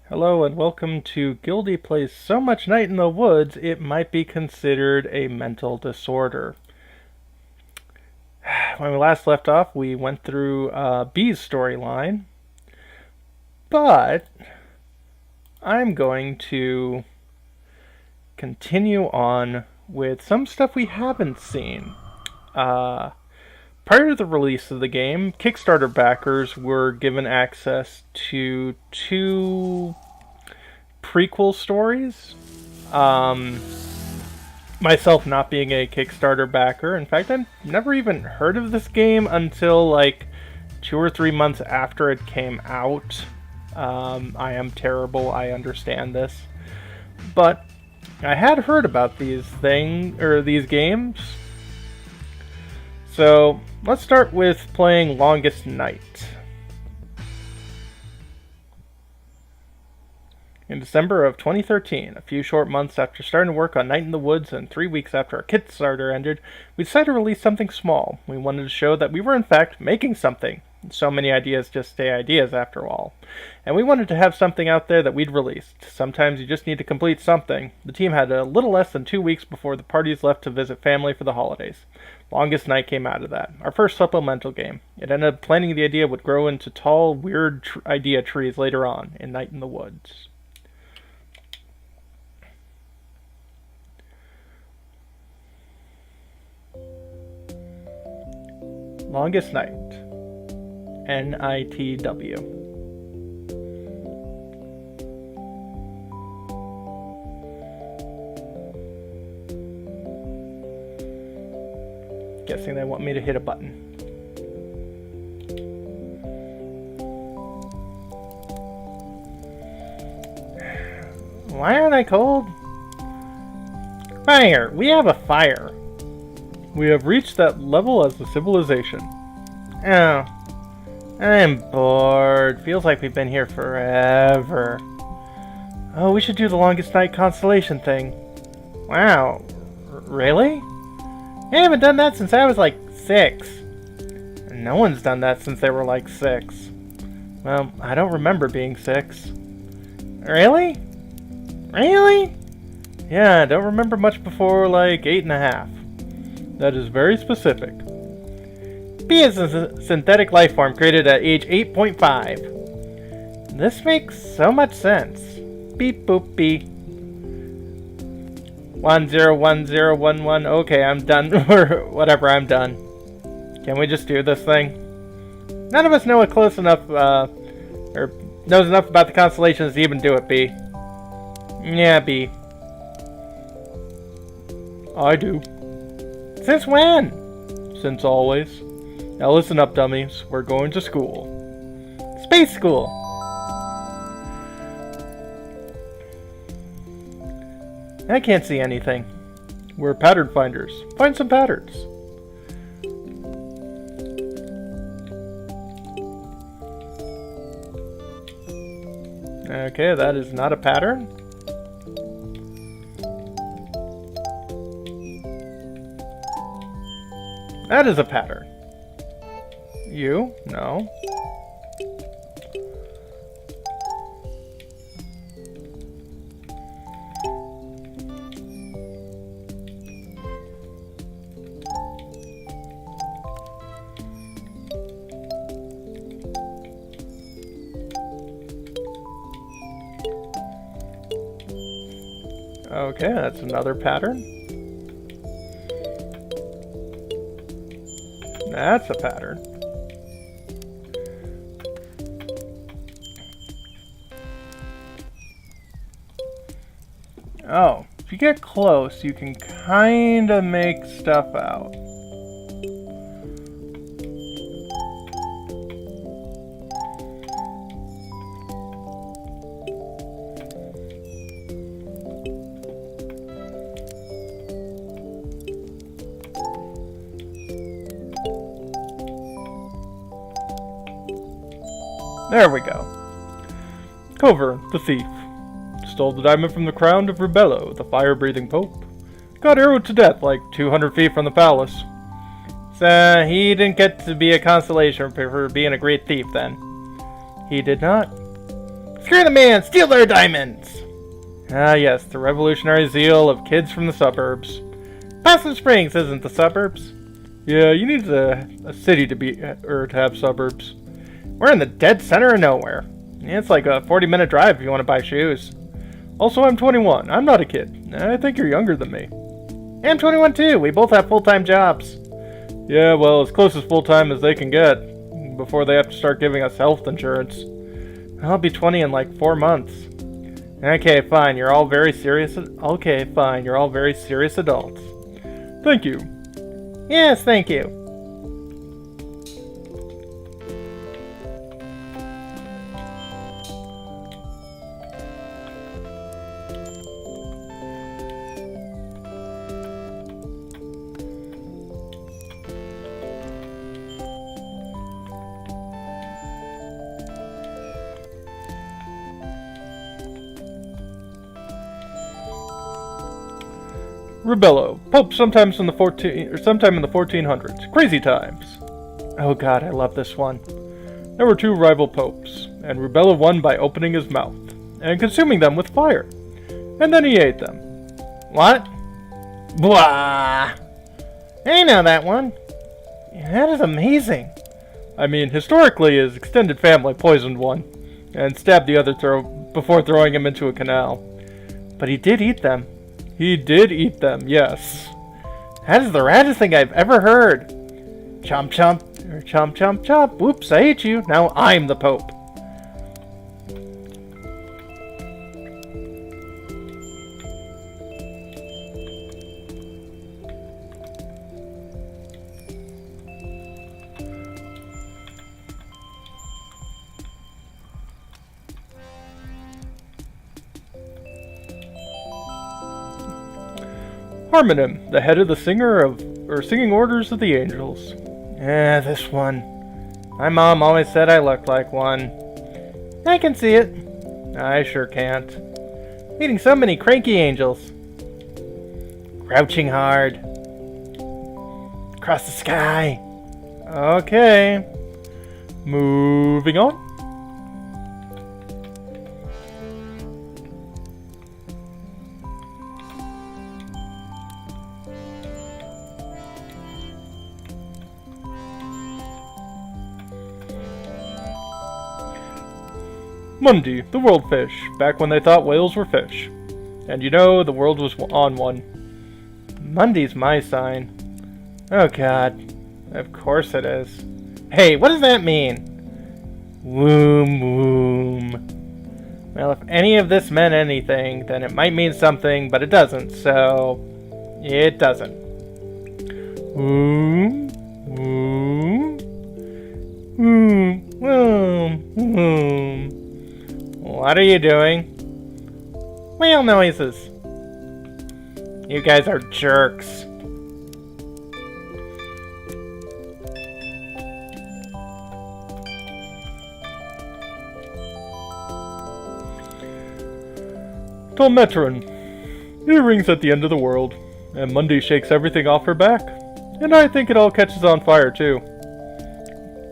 Hello and welcome to Gildy Plays So Much Night in the Woods it might be considered a mental disorder. When we last left off, we went through B's storyline, but I'm going to continue on with some stuff we haven't seen. Prior to the release of the game, Kickstarter backers were given access to two prequel stories. Myself not being a Kickstarter backer. In fact, I've never even heard of this game until like 2 or 3 months after it came out. I am terrible, I understand this. But I had heard about these games. So let's start with playing Longest Night. In December of 2013, a few short months after starting to work on Night in the Woods and 3 weeks after our Kickstarter ended, we decided to release something small. We wanted to show that we were in fact making something. So many ideas just stay ideas after all. And we wanted to have something out there that we'd released. Sometimes you just need to complete something. The team had a little less than 2 weeks before the parties left to visit family for the holidays. Longest Night came out of that, our first supplemental game. It ended up planning the idea would grow into tall, weird idea trees later on in Night in the Woods. Longest Night. NITW. Guessing they want me to hit a button. Why aren't I cold? Fire! We have a fire! We have reached that level as a civilization. Oh, I'm bored. Feels like we've been here forever. Oh, we should do the Longest Night constellation thing. Wow, really? I haven't done that since I was like 6. No one's done that since they were like 6. Well, I don't remember being 6. Really? Really? Yeah, I don't remember much before like 8.5. That is very specific. B is a synthetic life form created at age 8.5. This makes so much sense. Beep boop beep. 101011. Okay, I'm done. Or whatever, I'm done. Can we just do this thing? None of us know it close enough, or knows enough about the constellations to even do it, B. Yeah, B. I do. Since when? Since always. Now listen up, dummies. We're going to school. Space school! I can't see anything. We're pattern finders. Find some patterns. Okay, that is not a pattern. That is a pattern. You? No. Okay, that's another pattern. That's a pattern. Oh, if you get close, you can kinda make stuff out. There we go. Cover, the thief. Stole the diamond from the crown of Rubello, the fire-breathing pope. Got arrowed to death like 200 feet from the palace. So, he didn't get to be a consolation for being a great thief then. He did not. Screw the man! Steal their diamonds! Ah, yes, the revolutionary zeal of kids from the suburbs. Possum Springs isn't the suburbs. Yeah, you need a city to be, or to have suburbs. We're in the dead center of nowhere. It's like a 40-minute drive if you want to buy shoes. Also, I'm 21. I'm not a kid. I think you're younger than me. I'm 21 too. We both have full-time jobs. Yeah, well, as close as full-time as they can get before they have to start giving us health insurance. I'll be 20 in like 4 months. Okay, fine. You're all very serious. Okay, fine. You're all very serious adults. Thank you. Yes, thank you. Ribello, Pope sometime in the 1400s. Crazy times. Oh god, I love this one. There were 2 rival popes, and Ribello won by opening his mouth and consuming them with fire. And then he ate them. What? Blah! I know that one. That is amazing. I mean, historically, his extended family poisoned one and stabbed the other before throwing him into a canal. But he did eat them. He did eat them, yes. That is the raddest thing I've ever heard. Chomp chomp, or chomp chomp chomp. Whoops, I ate you. Now I'm the Pope. Harmonym, the head of the singing orders of the angels. This one. My mom always said I looked like one. I can see it. I sure can't. Meeting so many cranky angels. Crouching hard. Across the sky. Okay. Moving on. Mundi, the world fish, back when they thought whales were fish. And you know, the world was on one. Mundi's my sign. Oh god. Of course it is. Hey, what does that mean? Womb, womb. Well, if any of this meant anything, then it might mean something, but it doesn't, so... it doesn't. Womb, womb, womb, womb, womb. What are you doing? Whale noises. You guys are jerks. Tolmetron. Earrings at the end of the world. And Mundi shakes everything off her back. And I think it all catches on fire too.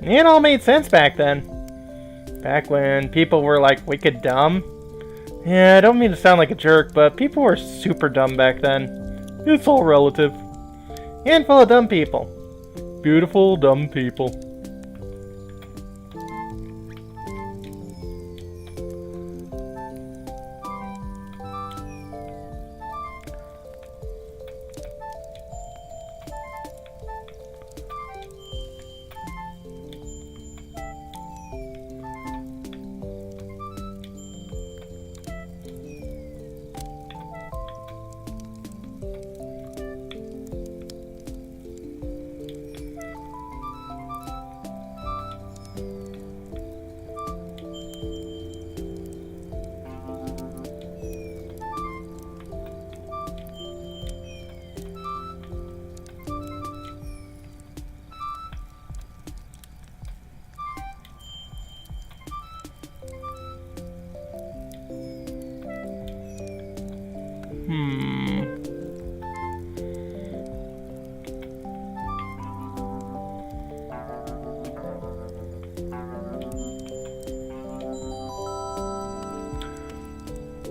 It all made sense back then. Back when people were like wicked dumb. Yeah, I don't mean to sound like a jerk, but people were super dumb back then. It's all relative. And full of dumb people. Beautiful dumb people.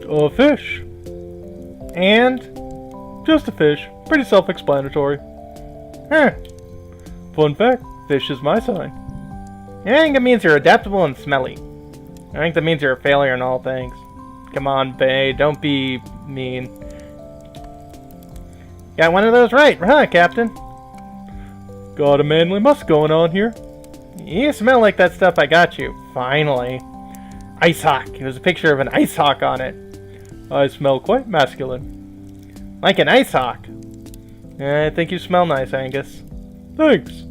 A fish. And? Just a fish. Pretty self-explanatory. Huh. Fun fact, fish is my sign. I think it means you're adaptable and smelly. I think that means you're a failure in all things. Come on, Bay, don't be mean. Got one of those right, huh, Captain? Got a manly musk going on here. You smell like that stuff I got you. Finally. Ice hawk. It was a picture of an ice hawk on it. I smell quite masculine. Like an ice hawk. I think you smell nice, Angus. Thanks.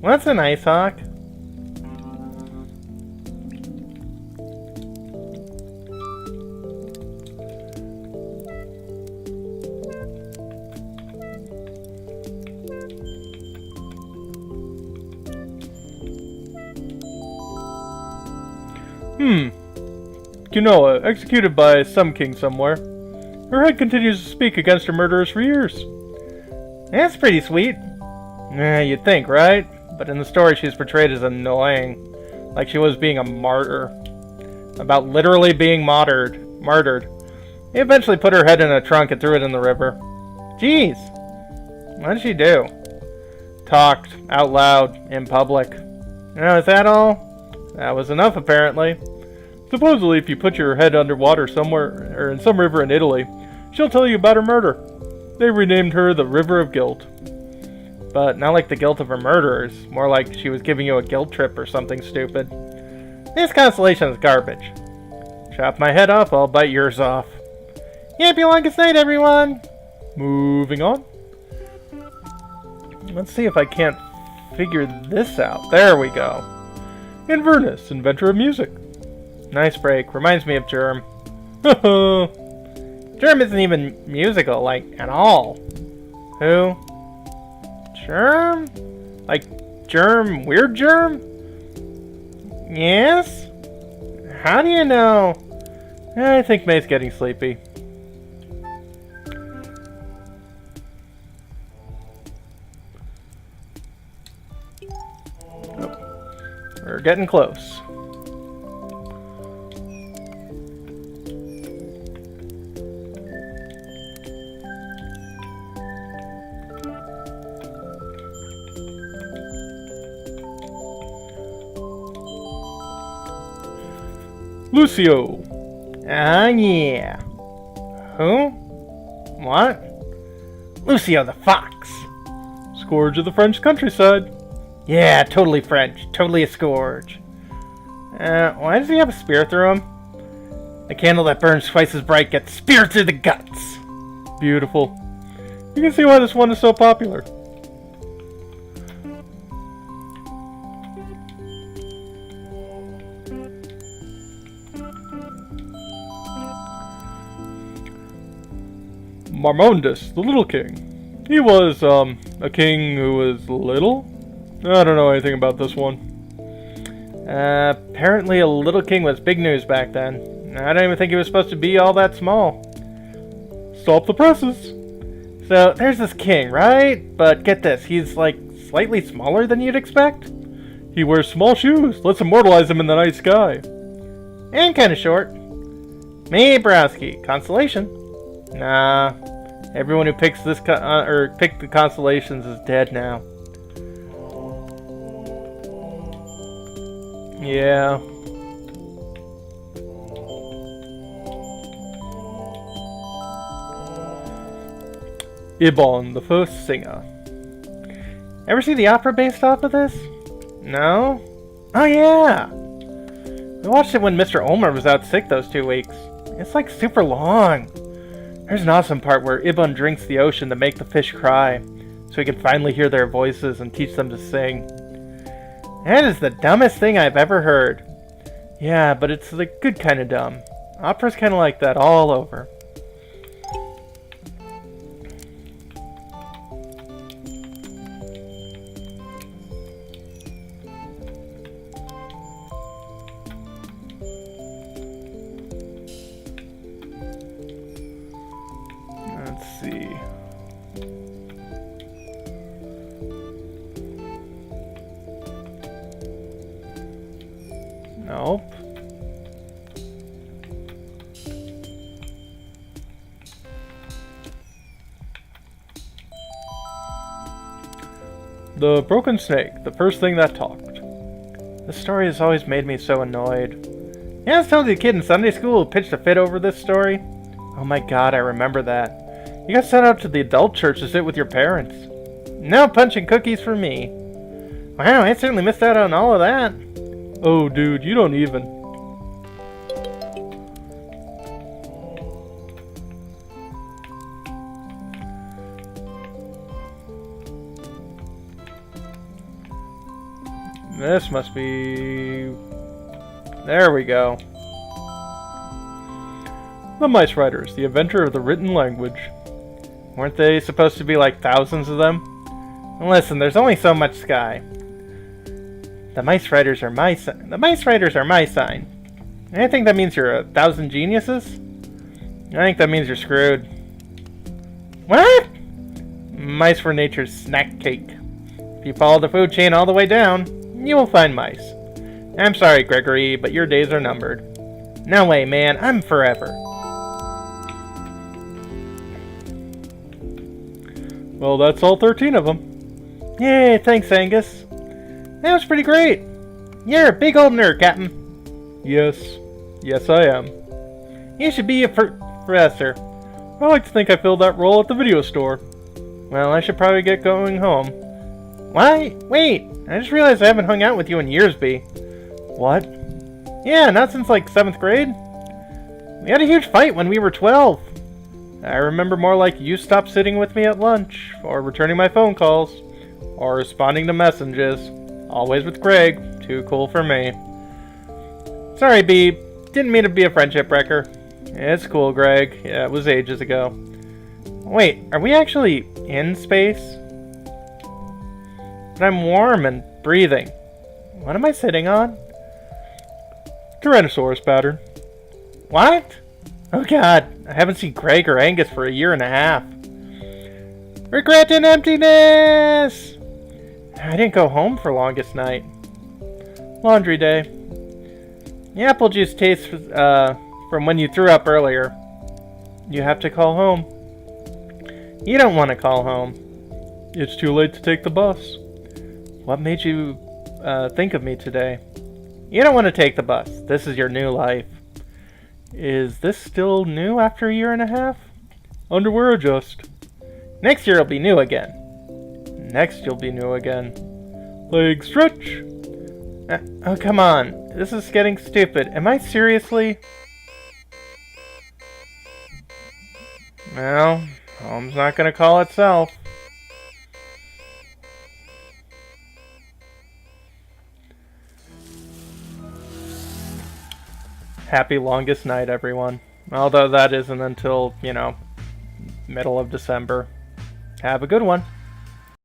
What's an ice hawk? Genoa, executed by some king somewhere. Her head continues to speak against her murderers for years. That's pretty sweet. You'd think, right? But in the story she's portrayed as annoying. Like she was being a martyr. About literally being martyred. They eventually put her head in a trunk and threw it in the river. Jeez. What did she do? Talked out loud in public. Is that all? That was enough, apparently. Supposedly, if you put your head underwater somewhere, or in some river in Italy, she'll tell you about her murder. They renamed her the River of Guilt. But not like the guilt of her murderers, more like she was giving you a guilt trip or something stupid. This constellation is garbage. Chop my head off, I'll bite yours off. Happy longest night, everyone! Moving on. Let's see if I can't figure this out. There we go. Inverness, inventor of music. Nice break. Reminds me of Germ. Germ isn't even musical, like, at all. Who? Germ? Like, Germ? Weird Germ? Yes? How do you know? I think May's getting sleepy. Oh, we're getting close. Lucio. Ah, yeah. Who? What? Lucio the Fox. Scourge of the French countryside. Yeah, totally French. Totally a scourge. Why does he have a spear through him? A candle that burns twice as bright gets speared through the guts. Beautiful. You can see why this one is so popular. Marmondus, the Little King. He was, a king who was little? I don't know anything about this one. Apparently a little king was big news back then. I don't even think he was supposed to be all that small. Stop the presses! So, there's this king, right? But get this, he's, like, slightly smaller than you'd expect? He wears small shoes. Let's immortalize him in the night sky. And kinda short. Me, Browski. Constellation? Nah. Everyone who picks this picked the constellations is dead now. Yeah. Ibon, the first singer. Ever see the opera based off of this? No? Oh yeah! We watched it when Mr. Ulmer was out sick those 2 weeks. It's like super long. There's an awesome part where Ibon drinks the ocean to make the fish cry, so he can finally hear their voices and teach them to sing. That is the dumbest thing I've ever heard. Yeah, but it's the good kind of dumb. Opera's kind of like that all over. Let's see. Nope. The broken snake, the first thing that talked. This story has always made me so annoyed. Yeah, I was telling the kid in Sunday school who pitched a fit over this story. Oh my god, I remember that. You got sent out to the adult church to sit with your parents. No punch and cookies for me. Wow, I certainly missed out on all of that. Oh, dude, you don't even. This must be... There we go. The Mice Writers, the inventor of the written language. Weren't they supposed to be like thousands of them? Listen, there's only so much sky. The Mice Writers are my sign. The Mice Writers are my sign. I think that means you're 1,000 geniuses? I think that means you're screwed. What? Mice were nature's snack cake. If you follow the food chain all the way down, you will find mice. I'm sorry, Gregory, but your days are numbered. No way, man. I'm forever. Well, that's all 13 of them. Yay, thanks, Angus. That was pretty great. You're a big old nerd, Captain. Yes. Yes, I am. You should be a professor. I like to think I filled that role at the video store. Well, I should probably get going home. Why? Wait! I just realized I haven't hung out with you in years, B. What? Yeah, not since like 7th grade. We had a huge fight when we were 12. I remember more like you stopped sitting with me at lunch, or returning my phone calls, or responding to messages. Always with Greg. Too cool for me. Sorry, B. Didn't mean to be a friendship wrecker. It's cool, Greg. Yeah, it was ages ago. Wait, are we actually in space? But I'm warm and breathing. What am I sitting on? Tyrannosaurus pattern. What? Oh god, I haven't seen Greg or Angus for 1.5 years. Regret and emptiness! I didn't go home for longest night. Laundry day. The apple juice tastes from when you threw up earlier. You have to call home. You don't want to call home. It's too late to take the bus. What made you think of me today? You don't want to take the bus. This is your new life. Is this still new after 1.5 years? Underwear adjust. Next year it'll be new again. Next you'll be new again. Leg stretch. Oh, come on. This is getting stupid. Am I seriously? Well, home's not gonna call itself. Happy longest night, everyone. Although that isn't until, middle of December. Have a good one.